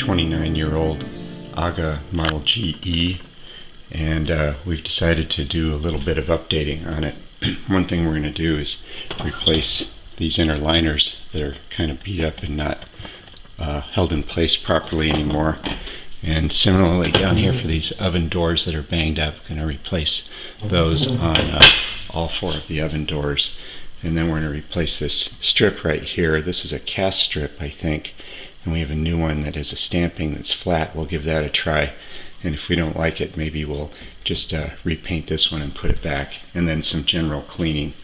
29-year-old AGA Model GE, and we've decided to do a little bit of updating on it. One thing we're going to do is replace these inner liners that are kind of beat up and not held in place properly anymore. And similarly down here for these oven doors that are banged up, we're going to replace those on all four of the oven doors. And then we're going to replace this strip right here. This is a cast strip, I think, and we have a new one that is a stamping that's flat. We'll give that a try, and if we don't like it, maybe we'll just repaint this one and put it back, and then some general cleaning.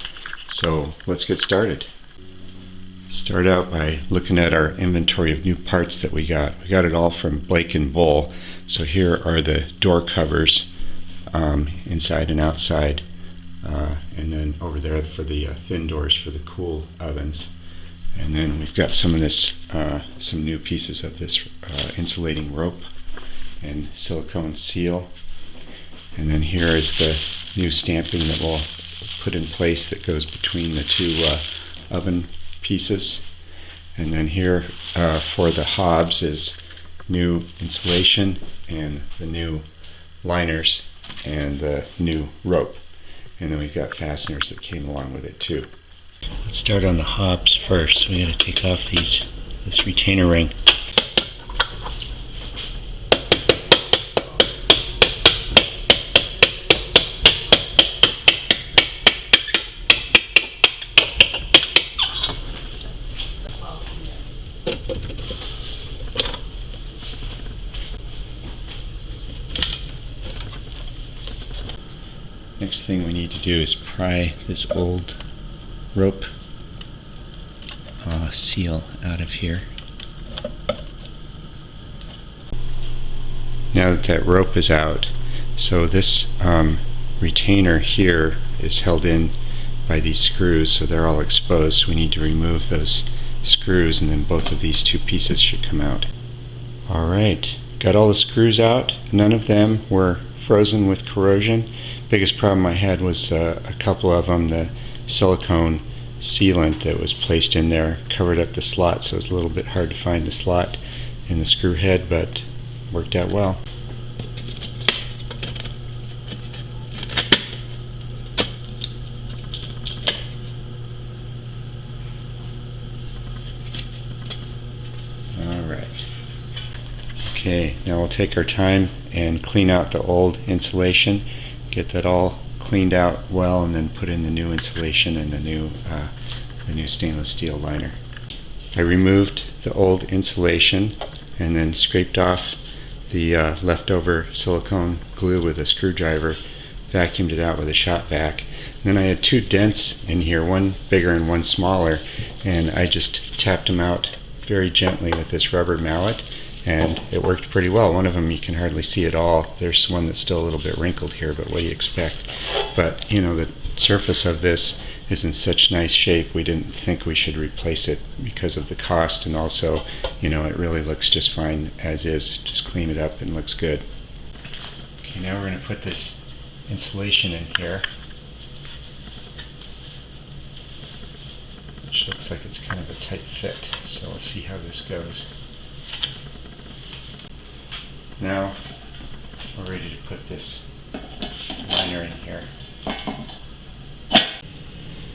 So let's get started. Start out by looking at our inventory of new parts that we got. We got it all from Blake & Bull. So here are the door covers, inside and outside, and then over there for the thin doors for the cool ovens. And then we've got some of this, some new pieces of this insulating rope and silicone seal. And then here is the new stamping that we'll put in place that goes between the two oven pieces. And then here for the hobs is new insulation and the new liners and the new rope. And then we've got fasteners that came along with it too. Let's start on the hobs first. We got to take off this retainer ring. Next thing we need to do is pry this old rope seal out of here. Now that that rope is out, so this retainer here is held in by these screws, so they're all exposed. We need to remove those screws, and then both of these two pieces should come out. Alright, got all the screws out. None of them were frozen with corrosion. Biggest problem I had was a couple of them, the silicone sealant that was placed in there covered up the slot, so it was a little bit hard to find the slot in the screw head, but worked out well. Alright. Okay, now we'll take our time and clean out the old insulation, get that all cleaned out well, and then put in the new insulation and the new stainless steel liner. I removed the old insulation and then scraped off the leftover silicone glue with a screwdriver, vacuumed it out with a shop vac. And then I had two dents in here, one bigger and one smaller, and I just tapped them out very gently with this rubber mallet, and it worked pretty well. One of them you can hardly see at all. There's one that's still a little bit wrinkled here, but what do you expect? But you know, the surface of this is in such nice shape, we didn't think we should replace it because of the cost, and also, you know, it really looks just fine as is. Just clean it up and looks good. Okay, now we're going to put this insulation in here, which looks like it's kind of a tight fit, so let's see how this goes. Now we're ready to put this liner in here.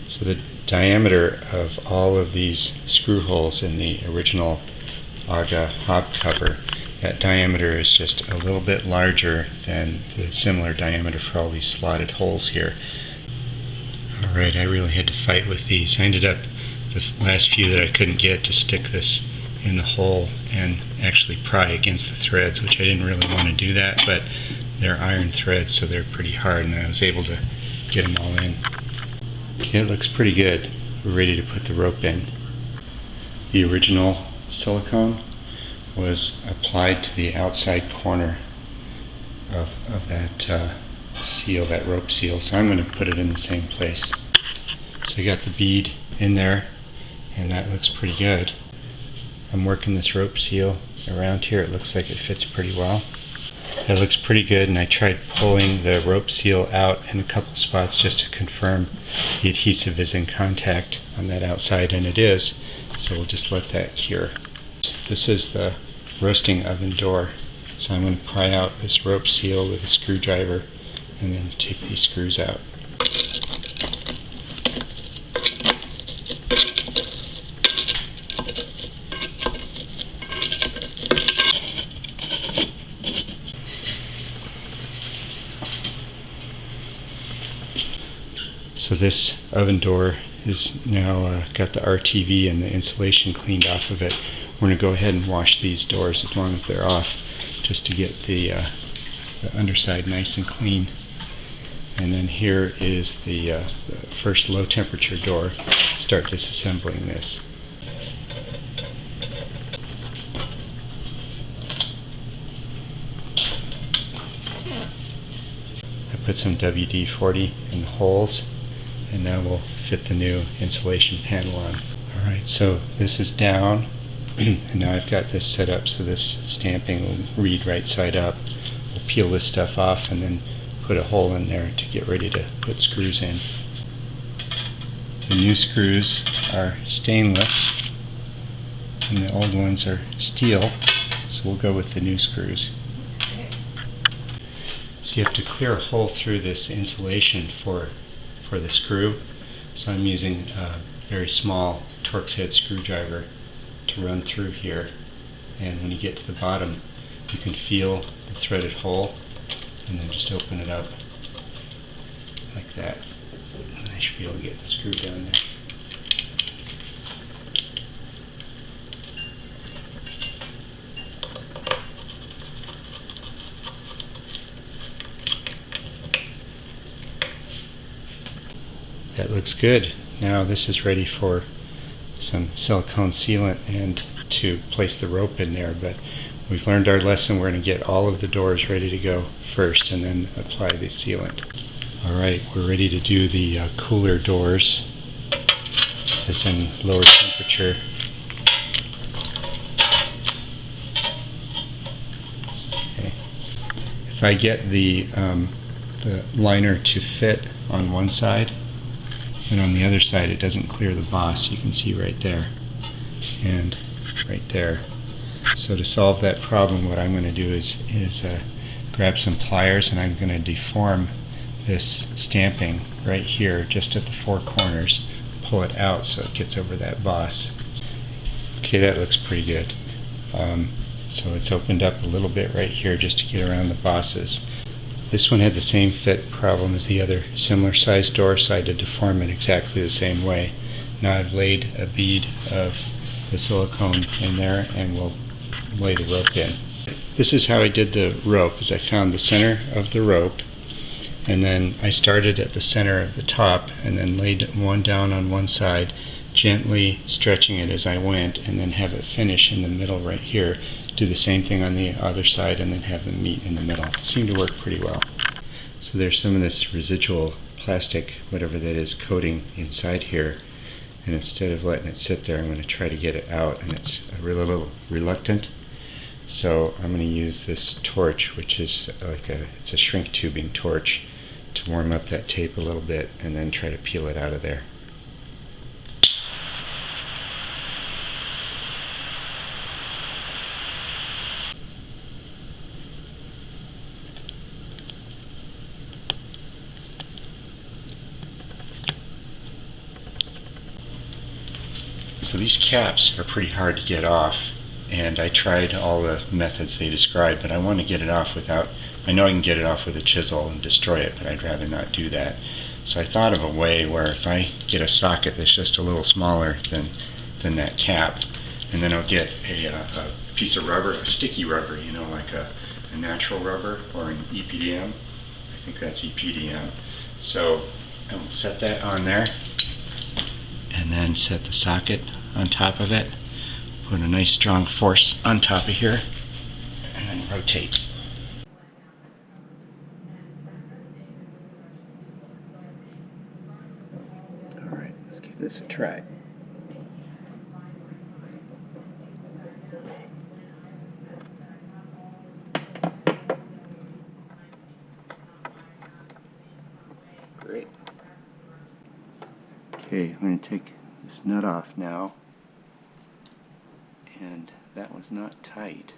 So the diameter of all of these screw holes in the original AGA hob cover, that diameter is just a little bit larger than the similar diameter for all these slotted holes here. Alright, I really had to fight with these. I ended up, the last few that I couldn't get, to stick this in the hole and actually pry against the threads, which I didn't really want to do that, but they're iron threads, so they're pretty hard, and I was able to get them all in. Okay, it looks pretty good. We're ready to put the rope in. The original silicone was applied to the outside corner of that seal, that rope seal, so I'm going to put it in the same place. So I got the bead in there, and that looks pretty good. I'm working this rope seal around here. It looks like it fits pretty well. That looks pretty good, and I tried pulling the rope seal out in a couple spots just to confirm the adhesive is in contact on that outside, and it is, so we'll just let that cure. This is the roasting oven door. So I'm going to pry out this rope seal with a screwdriver and then take these screws out. So this oven door is now got the RTV and the insulation cleaned off of it. We're going to go ahead and wash these doors as long as they're off, just to get the underside nice and clean. And then here is the first low temperature door. Start disassembling this. I put some WD-40 in the holes, and now we'll fit the new insulation panel on. Alright, so this is down, and now I've got this set up so this stamping will read right side up. We'll peel this stuff off and then put a hole in there to get ready to put screws in. The new screws are stainless and the old ones are steel, so we'll go with the new screws. So you have to clear a hole through this insulation for the screw. So I'm using a very small Torx head screwdriver to run through here, and when you get to the bottom you can feel the threaded hole and then just open it up like that, and I should be able to get the screw down there. That looks good. Now this is ready for some silicone sealant and to place the rope in there, but we've learned our lesson. We're going to get all of the doors ready to go first and then apply the sealant. Alright, we're ready to do the cooler doors. It's in lower temperature. Okay. If I get the liner to fit on one side, and on the other side it doesn't clear the boss, you can see right there and right there. So to solve that problem, what I'm going to do is grab some pliers, and I'm going to deform this stamping right here just at the four corners, pull it out so it gets over that boss. Okay, that looks pretty good. So it's opened up a little bit right here just to get around the bosses. This one had the same fit problem as the other similar sized door, so I had to deform it exactly the same way. Now I've laid a bead of the silicone in there and we'll lay the rope in. This is how I did the rope, is I found the center of the rope, and then I started at the center of the top and then laid one down on one side, gently stretching it as I went, and then have it finish in the middle right here. Do the same thing on the other side and then have them meet in the middle. Seemed to work pretty well. So there's some of this residual plastic, whatever that is, coating inside here, and instead of letting it sit there, I'm going to try to get it out, and it's a little reluctant. So I'm going to use this torch, which is it's a shrink tubing torch, to warm up that tape a little bit and then try to peel it out of there. So these caps are pretty hard to get off, and I tried all the methods they described, but I want to get it off without, I know I can get it off with a chisel and destroy it, but I'd rather not do that. So I thought of a way where if I get a socket that's just a little smaller than that cap, and then I'll get a piece of rubber, a sticky rubber, you know, like a natural rubber or an EPDM. I think that's EPDM. So I will set that on there, and then set the socket on top of it, put a nice strong force on top of here, and then rotate. Alright, let's give this a try. Great. Okay, I'm going to take this nut off now, and that was not tight.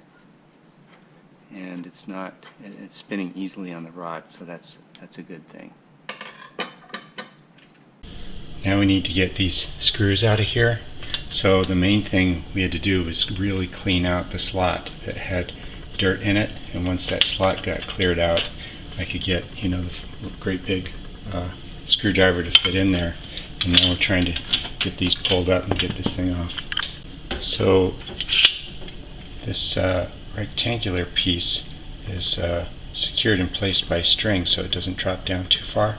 and it's spinning easily on the rod, so that's a good thing. Now we need to get these screws out of here. So the main thing we had to do was really clean out the slot that had dirt in it, and once that slot got cleared out, I could get, the great big screwdriver to fit in there. And now we're trying to get these pulled up and get this thing off. So this rectangular piece is secured in place by string so it doesn't drop down too far.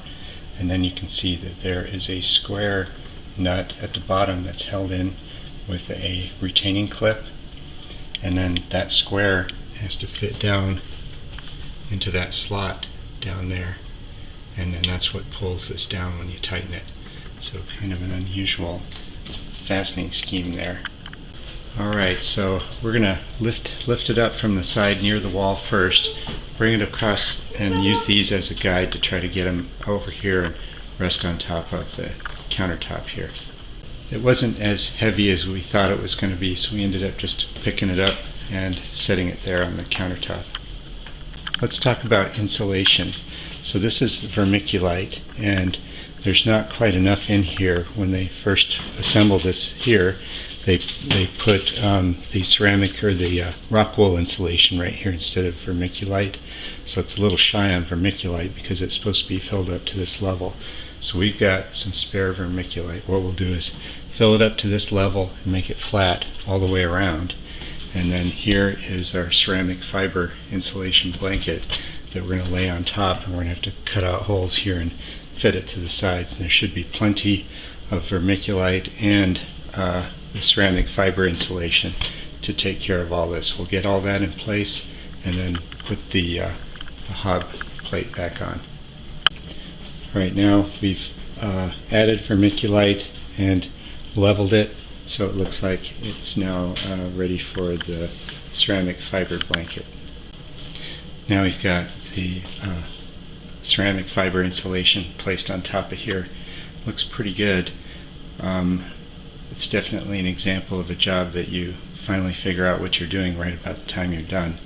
And then you can see that there is a square nut at the bottom that's held in with a retaining clip. And then that square has to fit down into that slot down there. And then that's what pulls this down when you tighten it. So kind of an unusual fastening scheme there. Alright, so we're going to lift it up from the side near the wall first, bring it across and use these as a guide to try to get them over here and rest on top of the countertop here. It wasn't as heavy as we thought it was going to be, so we ended up just picking it up and setting it there on the countertop. Let's talk about insulation. So this is vermiculite, and there's not quite enough in here. When they first assembled this here, they put the ceramic or the rockwool insulation right here instead of vermiculite. So it's a little shy on vermiculite because it's supposed to be filled up to this level. So we've got some spare vermiculite. What we'll do is fill it up to this level and make it flat all the way around. And then here is our ceramic fiber insulation blanket that we're going to lay on top, and we're going to have to cut out holes here and fit it to the sides. And there should be plenty of vermiculite and the ceramic fiber insulation to take care of all this. We'll get all that in place and then put the hob plate back on. Right now we've added vermiculite and leveled it, so it looks like it's now ready for the ceramic fiber blanket. Now we've got the ceramic fiber insulation placed on top of here. Looks pretty good. It's definitely an example of a job that you finally figure out what you're doing right about the time you're done.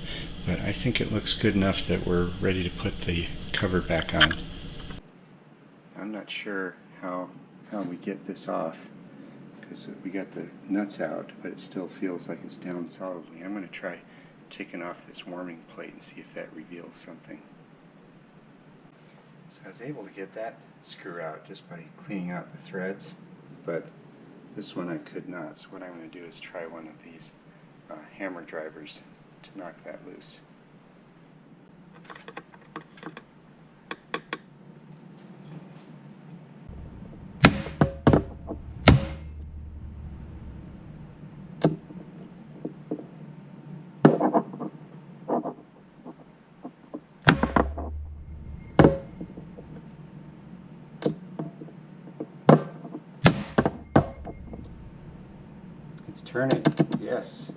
But I think it looks good enough that we're ready to put the cover back on. I'm not sure how we get this off because we got the nuts out, but it still feels like it's down solidly. I'm going to try taking off this warming plate and see if that reveals something. So I was able to get that screw out just by cleaning out the threads, but this one I could not. So what I'm going to do is try one of these hammer drivers to knock that loose. It's turning, yes.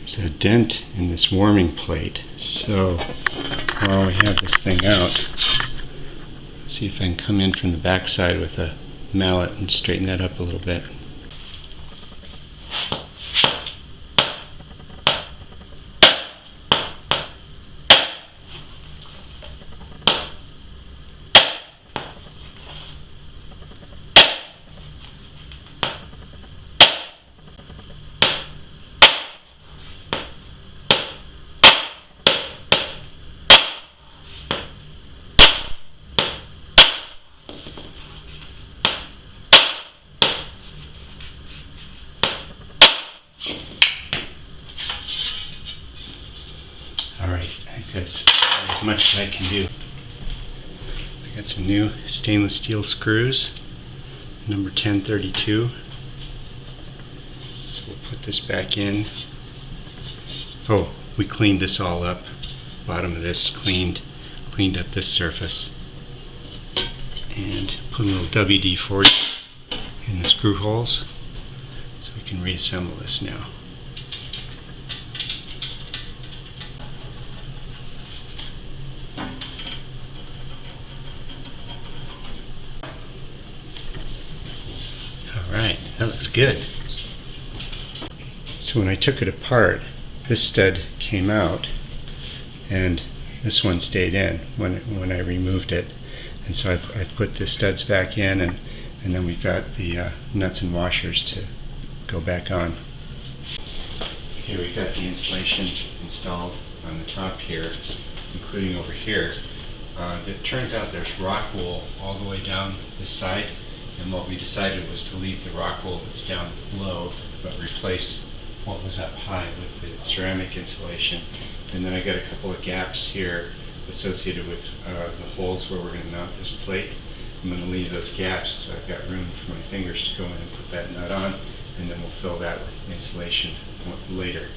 There's a dent in this warming plate, so while we have this thing out, let's see if I can come in from the back side with a mallet and straighten that up a little bit. Alright, I think that's as much as I can do. I got some new stainless steel screws, number 1032. So we'll put this back in. Oh, we cleaned this all up. Bottom of this cleaned up this surface. And put a little WD-40 in the screw holes so we can reassemble this now. Alright, that looks good. So when I took it apart, this stud came out and this one stayed in when I removed it. And so I put the studs back in, and then we've got the nuts and washers to go back on. Okay, we've got the insulation installed on the top here, including over here. It turns out there's rock wool all the way down this side, and what we decided was to leave the rock wool that's down low, but replace what was up high with the ceramic insulation. And then I got a couple of gaps here associated with the holes where we're going to mount this plate. I'm going to leave those gaps so I've got room for my fingers to go in and put that nut on, and then we'll fill that with insulation later.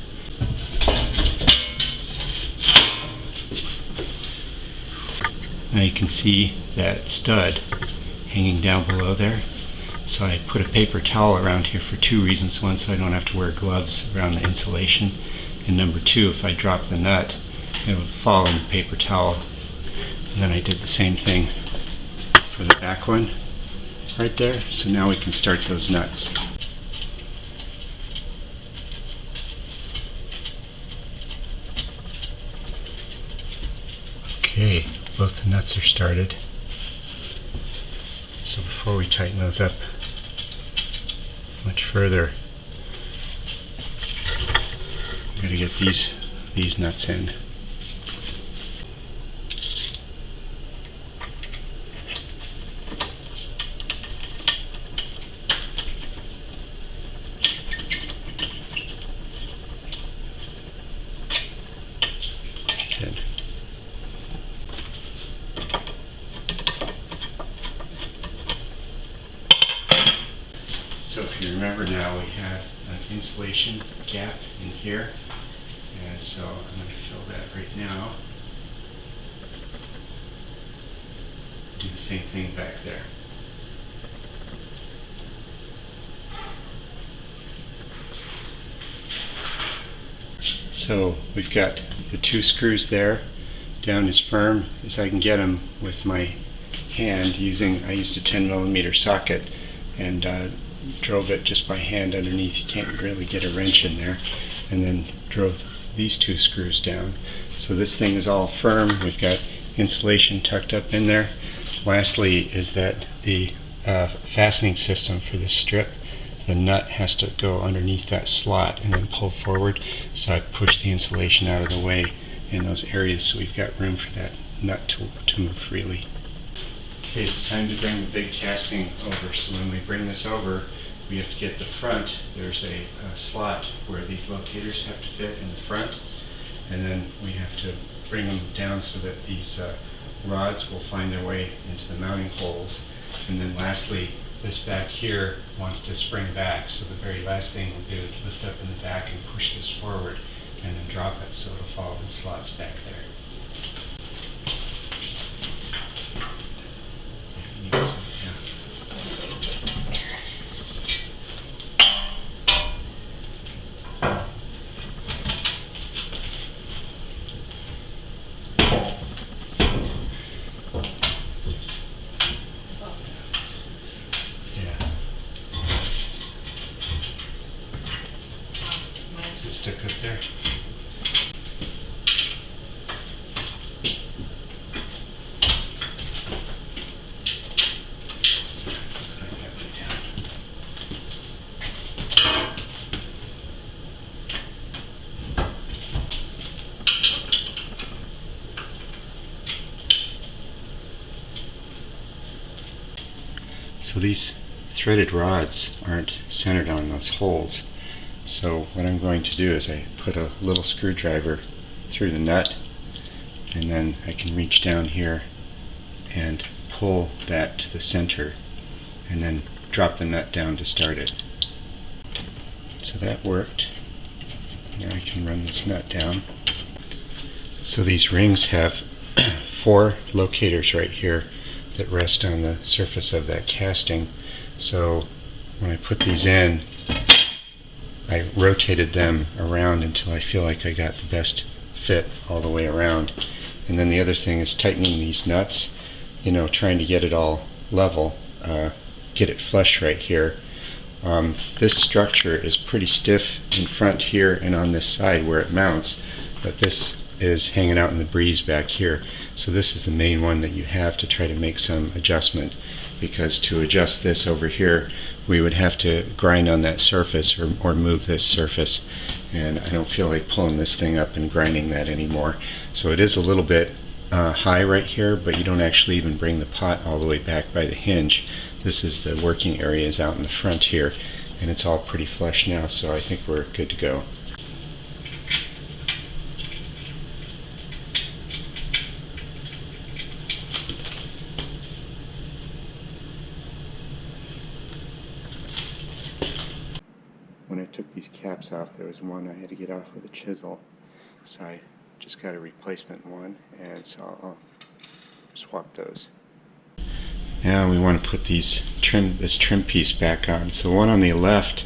Now you can see that stud hanging down below there. So I put a paper towel around here for two reasons. One, so I don't have to wear gloves around the insulation. And number two, if I drop the nut, it would fall in the paper towel. And then I did the same thing for the back one right there. So now we can start those nuts. Okay, both the nuts are started. So before we tighten those up much further, I'm going to get these nuts in. Good. So if you remember now, we had an insulation gap in here, and so I'm going to fill that right now. Do the same thing back there. So we've got the two screws there down as firm as I can get them with my hand. I used a 10mm socket and drove it just by hand underneath. You can't really get a wrench in there. And then drove these two screws down. So this thing is all firm. We've got insulation tucked up in there. Lastly is that the fastening system for this strip, the nut has to go underneath that slot and then pull forward. So I pushed the insulation out of the way in those areas so we've got room for that nut to move freely. Okay, it's time to bring the big casting over. So when we bring this over, we have to get the front. There's a slot where these locators have to fit in the front, and then we have to bring them down so that these rods will find their way into the mounting holes. And then lastly, this back here wants to spring back, so the very last thing we'll do is lift up in the back and push this forward and then drop it so it'll fall in slots back there. Stick up there. Looks like that went down. So these threaded rods aren't centered on those holes. So what I'm going to do is I put a little screwdriver through the nut, and then I can reach down here and pull that to the center and then drop the nut down to start it. So that worked. Now I can run this nut down. So these rings have 4 locators right here that rest on the surface of that casting. So when I put these in, I rotated them around until I feel like I got the best fit all the way around. And then the other thing is tightening these nuts, trying to get it all level, get it flush right here. This structure is pretty stiff in front here and on this side where it mounts, but this is hanging out in the breeze back here. So this is the main one that you have to try to make some adjustment, because to adjust this over here we would have to grind on that surface or move this surface, and I don't feel like pulling this thing up and grinding that anymore. So it is a little bit high right here, but you don't actually even bring the pot all the way back by the hinge. This is the working areas out in the front here, and it's all pretty flush now, so I think we're good to go. When I took these caps off, there was one I had to get off with a chisel, so I just got a replacement one, and so I'll swap those. Now we want to put this trim piece back on. So the one on the left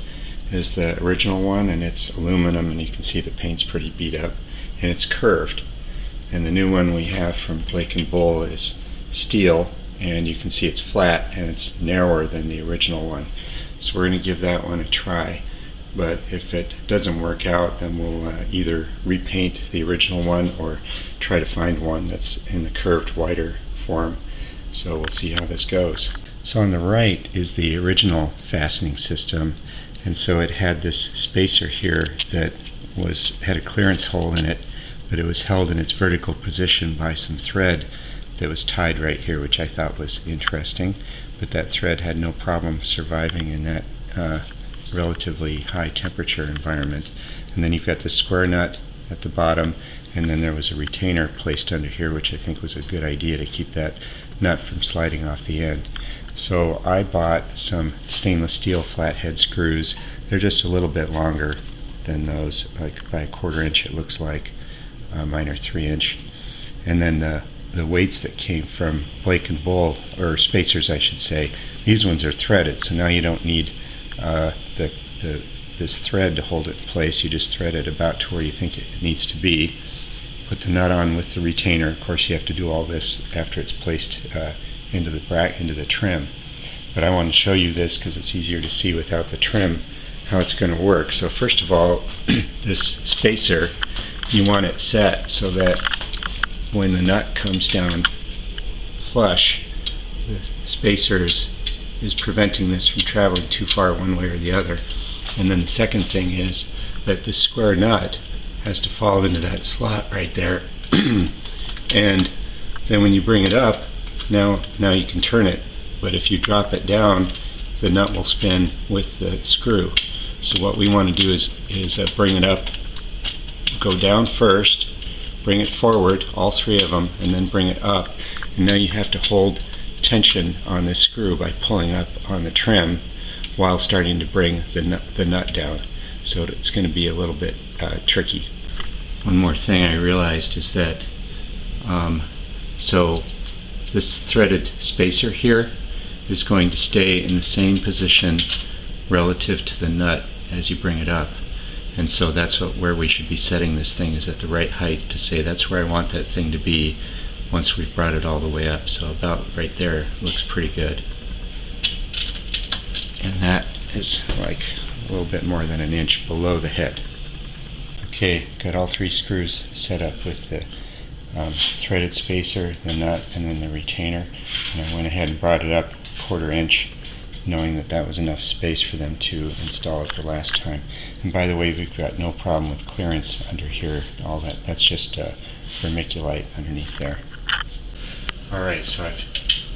is the original one, and it's aluminum, and you can see the paint's pretty beat up, and it's curved. And the new one we have from Blake & Bull is steel, and you can see it's flat and it's narrower than the original one. So we're going to give that one a try. But if it doesn't work out, then we'll either repaint the original one or try to find one that's in the curved, wider form. So we'll see how this goes. So on the right is the original fastening system, and so it had this spacer here that had a clearance hole in it, but it was held in its vertical position by some thread that was tied right here, which I thought was interesting. But that thread had no problem surviving in that relatively high temperature environment. And then you've got the square nut at the bottom, and then there was a retainer placed under here, which I think was a good idea to keep that nut from sliding off the end. So I bought some stainless steel flathead screws. They're just a little bit longer than those, like by a 1/4 inch it looks like. Mine are 3 inch. And then the weights that came from Blake & Bull, or spacers I should say, these ones are threaded, so now you don't need this thread to hold it in place. You just thread it about to where you think it needs to be. Put the nut on with the retainer. Of course you have to do all this after it's placed into the trim. But I want to show you this because it's easier to see without the trim how it's going to work. So first of all, this spacer, you want it set so that when the nut comes down flush, the spacer is preventing this from traveling too far one way or the other. And then the second thing is that this square nut has to fall into that slot right there. And then when you bring it up, now you can turn it, but if you drop it down, the nut will spin with the screw. So what we want to do is bring it up, go down first, bring it forward, all three of them, and then bring it up. And now you have to hold tension on this screw by pulling up on the trim while starting to bring the nut down. So it's going to be a little bit tricky. One more thing I realized is that so this threaded spacer here is going to stay in the same position relative to the nut as you bring it up. And so that's where we should be setting this thing, is at the right height to say that's where I want that thing to be once we've brought it all the way up. So about right there looks pretty good. And that is like a little bit more than 1 inch below the head. Okay, got all 3 screws set up with the threaded spacer, the nut, and then the retainer. And I went ahead and brought it up 1/4 inch, knowing that that was enough space for them to install it the last time. And by the way, we've got no problem with clearance under here. All that's just vermiculite underneath there. Alright, so I've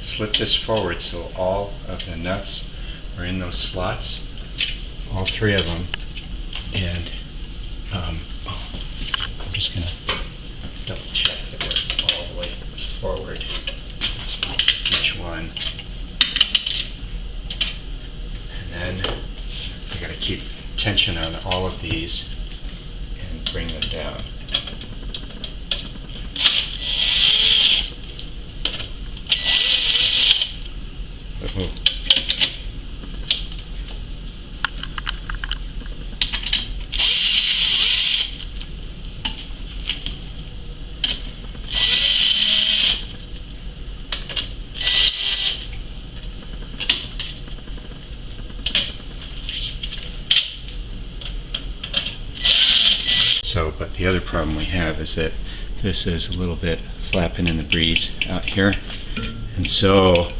slipped this forward so all of the nuts are in those slots, all 3 of them, and I'm just going to double check that we're all the way forward, each one. And then I got to keep tension on all of these and bring them down. Ooh. the other problem we have is that this is a little bit flapping in the breeze out here, and so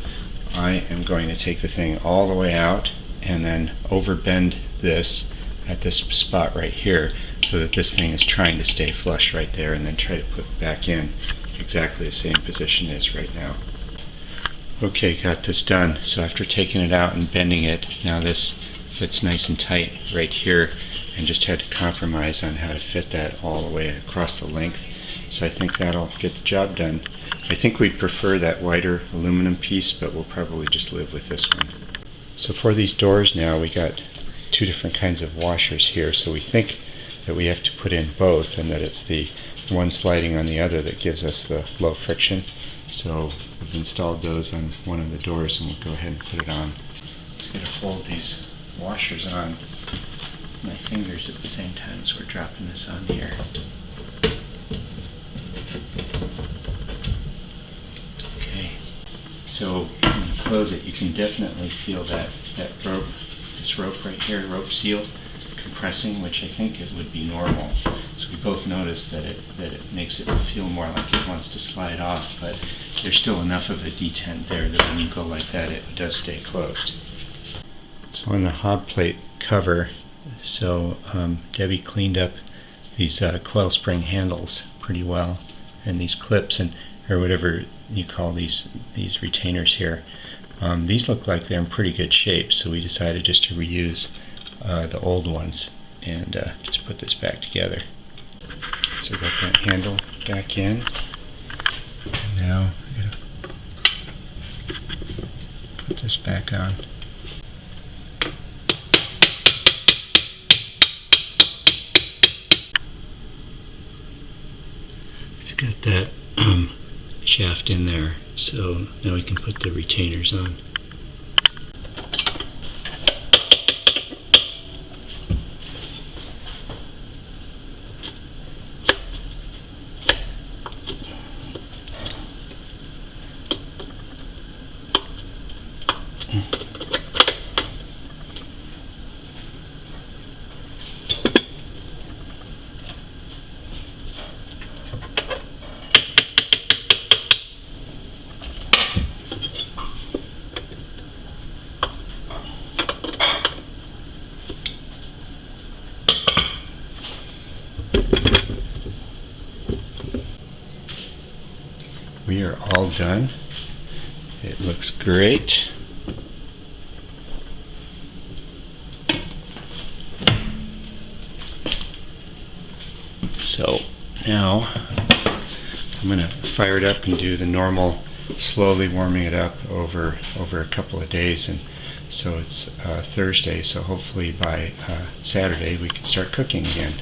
I am going to take the thing all the way out and then overbend this at this spot right here so that this thing is trying to stay flush right there, and then try to put it back in exactly the same position it is right now. Okay, got this done. So after taking it out and bending it, now this fits nice and tight right here, and just had to compromise on how to fit that all the way across the length. So I think that'll get the job done. I think we'd prefer that wider aluminum piece, but we'll probably just live with this one. So for these doors now, we got two different kinds of washers here, so we think that we have to put in both, and that it's the one sliding on the other that gives us the low friction. So we've installed those on one of the doors, and we'll go ahead and put it on. Just going to hold these washers on my fingers at the same time as we're dropping this on here. Okay, so when you close it, you can definitely feel that rope, this rope right here, rope seal, compressing, which I think it would be normal. So we both noticed that it makes it feel more like it wants to slide off, but there's still enough of a detent there that when you go like that, it does stay closed. So on the hob plate cover, so Debbie cleaned up these coil spring handles pretty well, and these clips, and or whatever you call these retainers here. These look like they're in pretty good shape, so we decided just to reuse the old ones and just put this back together. So we got that handle back in, and now I gotta put this back on. It's got that shaft in there, so now we can put the retainers on. We are all done. It looks great. So now I'm going to fire it up and do the normal, slowly warming it up over a couple of days. And so it's Thursday, so hopefully by Saturday we can start cooking again.